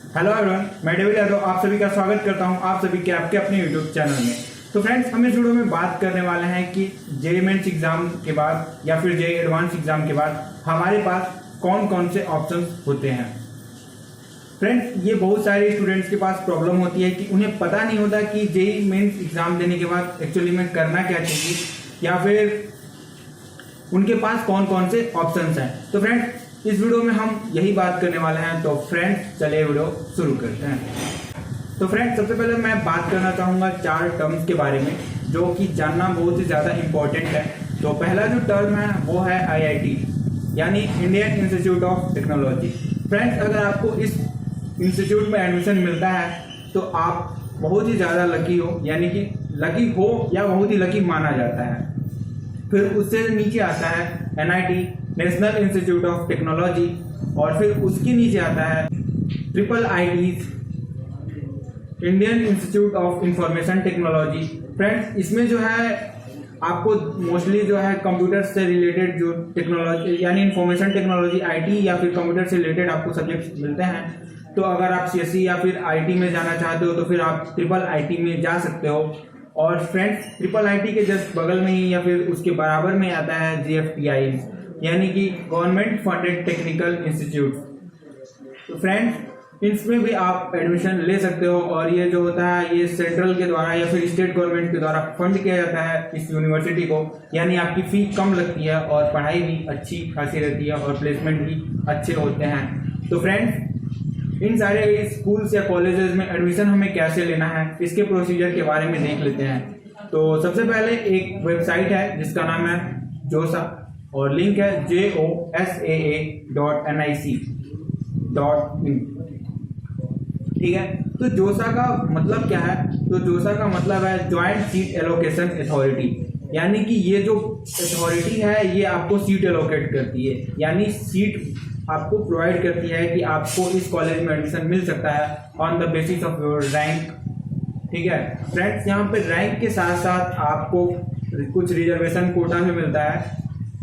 Hello everyone, मैं David Yadav आप सभी का स्वागत करता हूं आप सभी के आपके अपने यूट्यूब चैनल में। तो फ्रेंड्स, हम इस वीडियो में बात करने वाले हैं कि जेईई मेंस एग्जाम के बाद या फिर जेईई एडवांस एग्जाम के बाद हमारे पास कौन कौन से ऑप्शंस होते हैं। फ्रेंड्स, ये बहुत सारे स्टूडेंट्स के पास प्रॉब्लम होती है कि उन्हें पता नहीं होता कि जेईई मेंस एग्जाम देने के बाद एक्चुअली में करना क्या चाहिए या फिर उनके पास कौन कौन से ऑप्शंस हैं। तो फ्रेंड्स, इस वीडियो में हम यही बात करने वाले हैं। तो फ्रेंड्स, चलिए वीडियो शुरू करते हैं। तो फ्रेंड्स, सबसे पहले मैं बात करना चाहूँगा 4 टर्म्स के बारे में जो कि जानना बहुत ही ज़्यादा इम्पोर्टेंट है। तो पहला जो टर्म है वो है IIT यानी Indian institute of technology. Friends, अगर आपको इस इंस्टीट्यूट में एडमिशन मिलता है तो आप बहुत ही ज़्यादा लकी हो, यानी कि लकी हो या बहुत ही लकी माना जाता है। फिर उससे नीचे आता है NIT national institute of technology, और फिर उसके नीचे आता है IITs Indian institute of information technology. Friends, इसमें जो है आपको मोस्टली जो है कंप्यूटर से रिलेटेड जो टेक्नोलॉजी यानी इंफॉर्मेशन टेक्नोलॉजी IT या फिर कंप्यूटर से रिलेटेड आपको सब्जेक्ट्स मिलते हैं। तो अगर आप CSE या फिर IT में जाना चाहते हो तो फिर आप IIIT में जा सकते हो। और फ्रेंड्स, IIIT के जस्ट बगल में ही या फिर उसके बराबर में आता है GFTI यानी कि गवर्नमेंट फंडेड टेक्निकल इंस्टीट्यूट। तो फ्रेंड्स, इसमें भी आप एडमिशन ले सकते हो, और ये जो होता है ये सेंट्रल के द्वारा या फिर स्टेट गवर्नमेंट के द्वारा फंड किया जाता है इस यूनिवर्सिटी को, यानी आपकी फी कम लगती है और पढ़ाई भी अच्छी खासी रहती है और प्लेसमेंट भी अच्छे होते हैं। तो फ्रेंड्स, इन सारे स्कूल्स या कॉलेजेस में एडमिशन हमें कैसे लेना है इसके प्रोसीजर के बारे में देख लेते हैं। तो सबसे पहले एक वेबसाइट है जिसका नाम है जोसा, और लिंक है josaa.nic.in। ठीक है, तो जोसा का मतलब क्या है? तो जोसा का मतलब है ज्वाइंट सीट एलोकेशन अथॉरिटी, यानी कि ये जो अथॉरिटी है ये आपको सीट एलोकेट करती है, यानी सीट आपको प्रोवाइड करती है कि आपको इस कॉलेज में एडमिशन मिल सकता है on the basis of your rank. ठीक है फ्रेंड्स, यहाँ पे रैंक के साथ साथ आपको कुछ रिजर्वेशन कोटा भी मिलता है।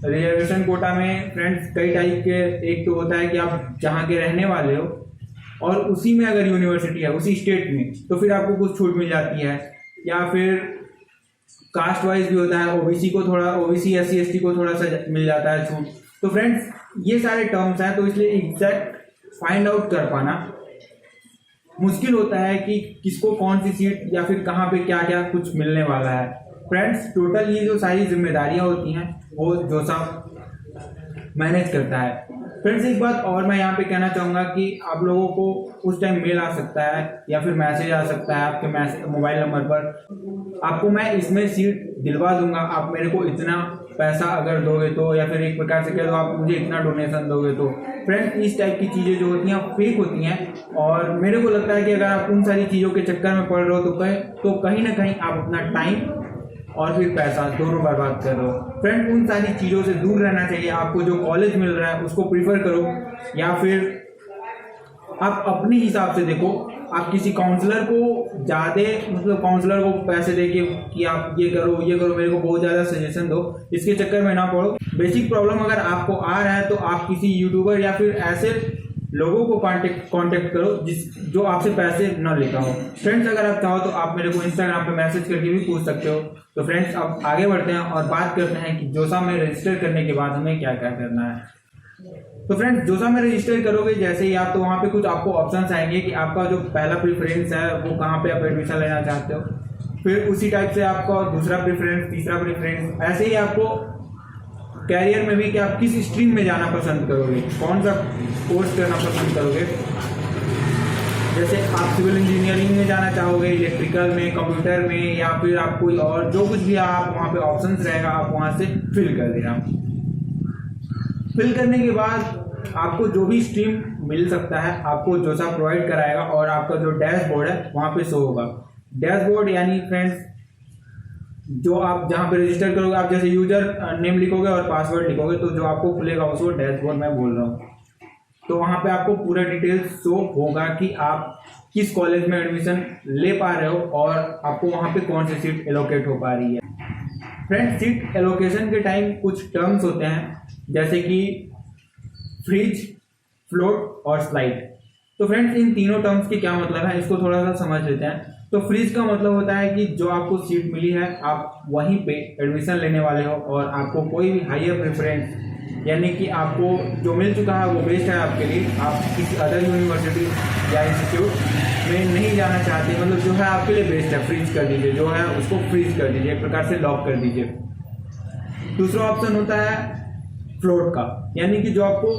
रिजर्वेशन कोटा में फ्रेंड्स कई टाइप के, एक तो होता है कि आप जहाँ के रहने वाले हो और उसी में अगर यूनिवर्सिटी है उसी स्टेट में तो फिर आपको कुछ छूट मिल जाती है, या फिर कास्ट वाइज भी होता है, OBC को थोड़ा, OBC SC ST को थोड़ा सा मिल जाता है छूट। तो फ्रेंड्स, ये सारे टर्म्स हैं, तो इसलिए एग्जैक्ट फाइंड आउट कर पाना मुश्किल होता है कि किसको कौन सी सीट या फिर कहाँ पे क्या क्या कुछ मिलने वाला है। फ्रेंड्स, टोटल ये जो सारी जिम्मेदारियां होती हैं वो जोसा मैनेज करता है। फ्रेंड्स, एक बात और मैं यहाँ पे कहना चाहूँगा कि आप लोगों को उस टाइम मेल आ सकता है या फिर मैसेज आ सकता है आपके मोबाइल नंबर पर, आपको मैं इसमें सीट दिलवा दूंगा, आप मेरे को इतना पैसा अगर दोगे तो, या फिर एक प्रकार से कह दो आप मुझे इतना डोनेशन दोगे तो। फ्रेंड्स, इस टाइप की चीज़ें जो होती हैं फेक होती हैं, और मेरे को लगता है कि अगर आप उन सारी चीज़ों के चक्कर में पड़ रहे हो तो कहीं ना कहीं आप अपना टाइम और फिर पैसा दोनों बर्बाद कर रहे हो। फ्रेंड, उन सारी चीज़ों से दूर रहना चाहिए। आपको जो कॉलेज मिल रहा है उसको प्रीफर करो, या फिर आप अपने हिसाब से देखो। आप किसी काउंसलर को ज़्यादा, मतलब काउंसलर को पैसे दे के कि आप ये करो मेरे को बहुत ज़्यादा सजेशन दो, इसके चक्कर में ना पड़ो। बेसिक प्रॉब्लम अगर आपको आ रहा है तो आप किसी यूट्यूबर या फिर ऐसे लोगों को कांटेक्ट करो जो आपसे पैसे न लेता हो। फ्रेंड्स, अगर आप चाहो तो आप मेरे को इंस्टाग्राम पे मैसेज करके भी पूछ सकते हो। तो फ्रेंड्स, अब आगे बढ़ते हैं और बात करते हैं कि जोसा में रजिस्टर करने के बाद हमें क्या क्या करना है। तो फ्रेंड्स, जोसा में रजिस्टर करोगे जैसे ही आप, तो वहाँ पे कुछ आपको ऑप्शंस आएंगे कि आपका जो पहला प्रेफरेंस है वो कहाँ पे आप एडमिशन लेना चाहते हो, फिर उसी टाइप से आपका दूसरा प्रेफरेंस, तीसरा प्रेफरेंस, ऐसे ही आपको कैरियर में भी कि आप किस स्ट्रीम में जाना पसंद करोगे, कौन सा कोर्स करना पसंद करोगे। जैसे आप सिविल इंजीनियरिंग में जाना चाहोगे, इलेक्ट्रिकल में, कंप्यूटर में, या फिर आप कोई और जो कुछ भी आप वहाँ पे ऑप्शंस रहेगा आप वहाँ से फिल कर देना। फिल करने के बाद आपको जो भी स्ट्रीम मिल सकता है आपको जोसा प्रोवाइड कराएगा, और आपका जो डैशबोर्ड है वहाँ पे शो होगा। डैशबोर्ड यानी फ्रेंड्स, जो आप जहाँ पे रजिस्टर करोगे, आप जैसे यूजर नेम लिखोगे और पासवर्ड लिखोगे तो जो आपको खुलेगा उसको डैशबोर्ड मैं बोल रहा हूँ। तो वहाँ पे आपको पूरा डिटेल्स शो होगा कि आप किस कॉलेज में एडमिशन ले पा रहे हो और आपको वहाँ पे कौन सी सीट एलोकेट हो पा रही है। फ्रेंड्स, सीट एलोकेशन के टाइम कुछ टर्म्स होते हैं जैसे कि फ्रीज, फ्लोट और स्लाइड। तो फ्रेंड्स इन तीनों टर्म्स के क्या मतलब है इसको थोड़ा सा समझ लेते हैं। तो फ्रीज का मतलब होता है कि जो आपको सीट मिली है आप वहीं पे एडमिशन लेने वाले हो और आपको कोई भी हायर प्रेफरेंस यानी कि आपको जो मिल चुका है वो बेस्ट है आपके लिए, आप किसी अदर यूनिवर्सिटी या इंस्टीट्यूट में नहीं जाना चाहते, मतलब जो है आपके लिए बेस्ट है, फ्रीज कर दीजिए, जो है उसको फ्रीज कर दीजिए, एक प्रकार से लॉक कर दीजिए। दूसरा ऑप्शन होता है फ्लोट का, यानी कि जो आपको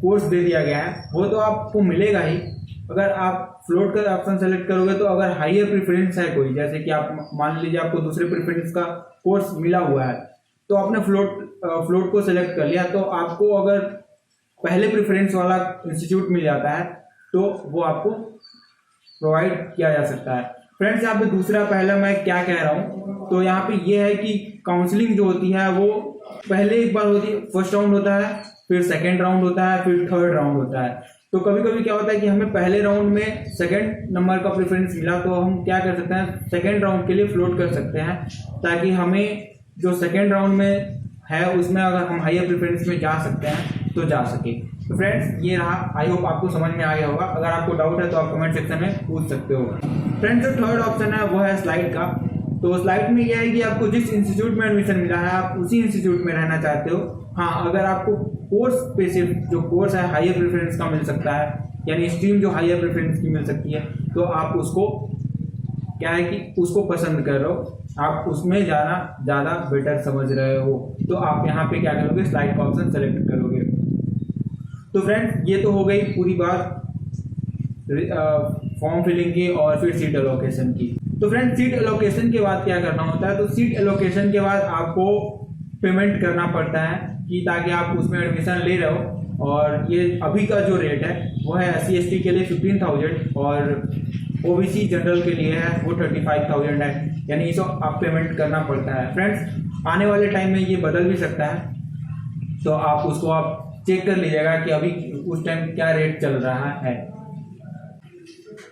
कोर्स दे दिया गया है वो तो आपको मिलेगा ही, अगर आप फ्लोट का ऑप्शन सेलेक्ट करोगे तो अगर हायर प्रेफरेंस है कोई, जैसे कि आप मान लीजिए आपको दूसरे प्रेफरेंस का कोर्स मिला हुआ है तो आपने फ्लोट को सेलेक्ट कर लिया, तो आपको अगर पहले प्रेफरेंस वाला इंस्टीट्यूट मिल जाता है तो वो आपको प्रोवाइड किया जा सकता है। फ्रेंड्स यहाँ पे दूसरा पहला मैं क्या कह रहा हूँ, तो यहाँ पे ये है कि काउंसलिंग जो होती है वो पहले एक बार होती है, फर्स्ट राउंड होता है, फिर सेकेंड राउंड होता है, फिर थर्ड राउंड होता है। तो कभी कभी क्या होता है कि हमें पहले राउंड में सेकंड नंबर का प्रेफरेंस मिला तो हम क्या कर सकते हैं, सेकंड राउंड के लिए फ्लोट कर सकते हैं, ताकि हमें जो सेकंड राउंड में है उसमें अगर हम हायर प्रेफरेंस में जा सकते हैं तो जा सके। तो फ्रेंड्स ये रहा, आई होप आपको समझ में आ गया होगा। अगर आपको डाउट है तो आप कमेंट सेक्शन में पूछ सकते हो। फ्रेंड्स जो थर्ड ऑप्शन है वो है स्लाइड का। तो स्लाइड में यह है कि आपको जिस इंस्टीट्यूट में एडमिशन मिला है आप उसी इंस्टीट्यूट में रहना चाहते हो। हाँ, अगर आपको कोर्स पे सिर्फ जो कोर्स है हायर प्रेफरेंस का मिल सकता है, यानी स्ट्रीम जो हायर प्रेफरेंस की मिल सकती है, तो आप उसको क्या है कि उसको पसंद कर रहे हो, आप उसमें जाना ज़्यादा बेटर समझ रहे हो, तो आप यहाँ पे क्या करोगे, स्लाइड का ऑप्शन सेलेक्ट करोगे। तो फ्रेंड्स ये तो हो गई पूरी बात फॉर्म फिलिंग की और फिर सीट एलोकेशन की। तो फ्रेंड्स सीट एलोकेशन के बाद क्या करना होता है, तो सीट एलोकेशन के बाद आपको पेमेंट करना पड़ता है कि ताकि आप उसमें एडमिशन ले रहे हो। और ये अभी का जो रेट है वो है SC/ST के लिए 15,000 और OBC जनरल के लिए है वो 35,000 है, यानी इसको आप पेमेंट करना पड़ता है। फ्रेंड्स आने वाले टाइम में ये बदल भी सकता है, तो आप उसको आप चेक कर लीजिएगा कि अभी उस टाइम क्या रेट चल रहा है।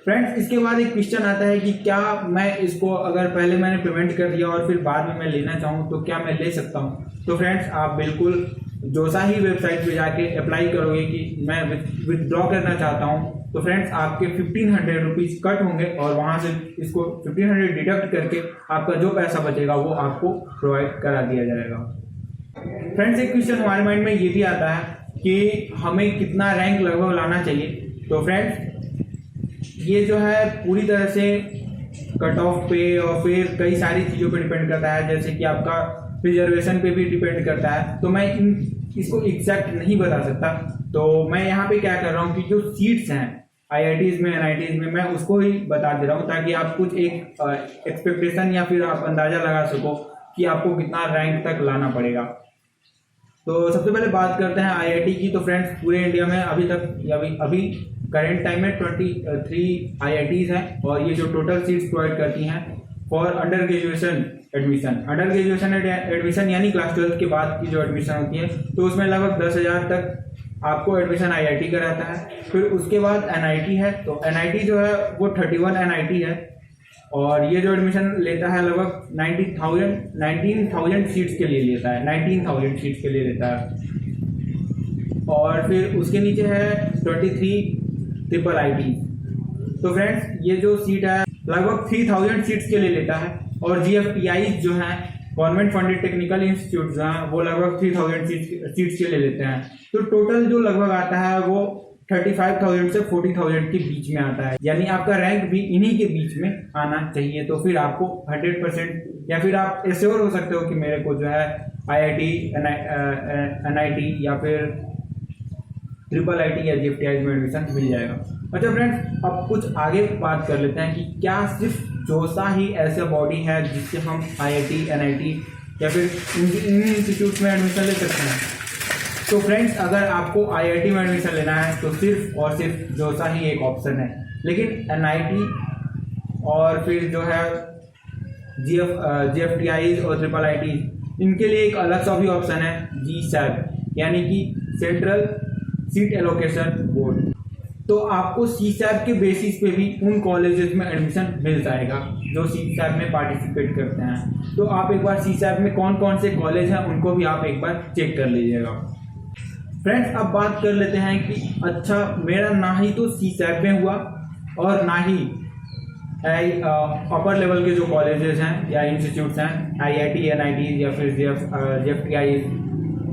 फ्रेंड्स इसके बाद एक क्वेश्चन आता है कि क्या मैं इसको अगर पहले मैंने पेमेंट कर दिया और फिर बाद में मैं लेना चाहूँ तो क्या मैं ले सकता हूँ। तो फ्रेंड्स आप बिल्कुल जोसा ही वेबसाइट पे जाके अप्लाई करोगे कि मैं विथड्रॉ करना चाहता हूँ, तो फ्रेंड्स आपके 1500 रुपीज़ कट होंगे और वहाँ से इसको 1500 डिडक्ट करके आपका जो पैसा बचेगा वो आपको प्रोवाइड करा दिया जाएगा। फ्रेंड्स एक क्वेश्चन हमारे माइंड में ये भी आता है कि हमें कितना रैंक लगभग लाना चाहिए। तो फ्रेंड्स ये जो है पूरी तरह से कट ऑफ पे और फिर कई सारी चीज़ों पे डिपेंड करता है, जैसे कि आपका रिजर्वेशन पे भी डिपेंड करता है, तो मैं इसको एग्जैक्ट नहीं बता सकता। तो मैं यहाँ पे क्या कर रहा हूँ कि जो सीट्स हैं IITs में NITs में मैं उसको ही बता दे रहा हूँ, ताकि आप कुछ एक एक्सपेक्टेशन या फिर आप अंदाज़ा लगा सको कि आपको कितना रैंक तक लाना पड़ेगा। तो सबसे पहले बात करते हैं IIT की। तो फ्रेंड्स पूरे इंडिया में अभी करेंट टाइम में 23 IITs हैं और ये जो टोटल सीट्स प्रोवाइड करती हैं फॉर अंडर ग्रेजुएशन एडमिशन यानी क्लास 12 के बाद की जो एडमिशन होती है, तो उसमें लगभग 10,000 तक आपको एडमिशन IIT कराता है। फिर उसके बाद NIT है, तो NIT जो है वो 31 NIT है और ये जो एडमिशन लेता है लगभग 19,000 सीट्स के लिए लेता है, 19,000 सीट्स के लिए लेता है। और फिर उसके नीचे है 23 ट्रिपल IT। तो फ्रेंड्स ये जो सीट है लगभग 3,000 सीट्स के लिए लेता है और GFTI जो है गवर्नमेंट फंडेड टेक्निकल इंस्टीट्यूट जो है वो लगभग 3,000 सीट्स के लिए लेते हैं। तो टोटल जो लगभग आता है वो 35,000 से 40,000 के बीच में आता है, यानी आपका रैंक भी इन्हीं के बीच में आना चाहिए। तो फिर आपको 100% या फिर आप एश्योर हो सकते हो कि मेरे को जो है IIT NIT या फिर ट्रिपल IT या GFTI में एडमिशन मिल जाएगा। अच्छा फ्रेंड्स अब कुछ आगे बात कर लेते हैं कि क्या सिर्फ जोसा ही ऐसा बॉडी है जिससे हम IIT NIT या फिर इन इंस्टीट्यूट में एडमिशन ले सकते हैं। तो फ्रेंड्स अगर आपको IIT में एडमिशन लेना है तो सिर्फ और सिर्फ जोसा ही एक ऑप्शन है, लेकिन NIT और फिर जो है GFTI और ट्रिपल IT इनके लिए एक अलग सा भी ऑप्शन है GSAB, यानी कि सेंट्रल सीट एलोकेशन बोर्ड। तो आपको CSAB के बेसिस पे भी उन कॉलेजेस में एडमिशन मिल जाएगा जो CSAB में पार्टिसिपेट करते हैं। तो आप एक बार CSAB में कौन कौन से कॉलेज हैं उनको भी आप एक बार चेक कर लीजिएगा। फ्रेंड्स अब बात कर लेते हैं कि अच्छा मेरा ना ही तो CSAT में हुआ और ना ही अपर लेवल के जो कॉलेजेस हैं या इंस्टीट्यूट्स हैं IIT NIT या फिर JFTI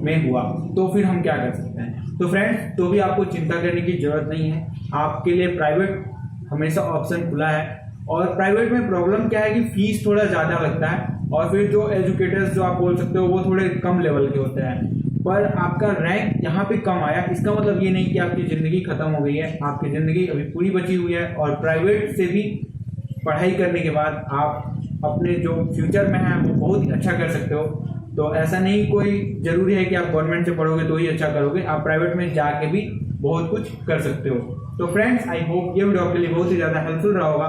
में हुआ, तो फिर हम क्या कर सकते हैं। तो फ्रेंड्स तो भी आपको चिंता करने की ज़रूरत नहीं है, आपके लिए प्राइवेट हमेशा ऑप्शन खुला है। और प्राइवेट में प्रॉब्लम क्या है कि फीस थोड़ा ज़्यादा लगता है और फिर जो एजुकेटर्स जो आप बोल सकते हो वो थोड़े कम लेवल के होते हैं, पर आपका रैंक यहाँ पे कम आया इसका मतलब ये नहीं कि आपकी ज़िंदगी ख़त्म हो गई है, आपकी ज़िंदगी अभी पूरी बची हुई है। और प्राइवेट से भी पढ़ाई करने के बाद आप अपने जो फ्यूचर में है वो बहुत ही अच्छा कर सकते हो। तो ऐसा नहीं कोई ज़रूरी है कि आप गवर्नमेंट से पढ़ोगे तो ही अच्छा करोगे, आप प्राइवेट में जाके भी बहुत कुछ कर सकते हो। तो फ्रेंड्स आई होप ये वीडियो आपके लिए बहुत ही ज़्यादा हेल्पफुल रहा होगा।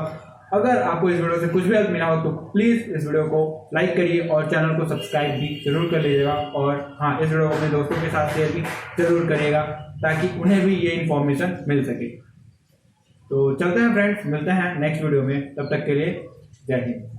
अगर आपको इस वीडियो से कुछ भी हेल्प मिला हो तो प्लीज़ इस वीडियो को लाइक करिए और चैनल को सब्सक्राइब भी जरूर कर लीजिएगा। और हाँ, इस वीडियो को अपने दोस्तों के साथ शेयर भी जरूर करिएगा ताकि उन्हें भी ये इन्फॉर्मेशन मिल सके। तो चलते हैं फ्रेंड्स, मिलते हैं नेक्स्ट वीडियो में, तब तक के लिए जय हिंद।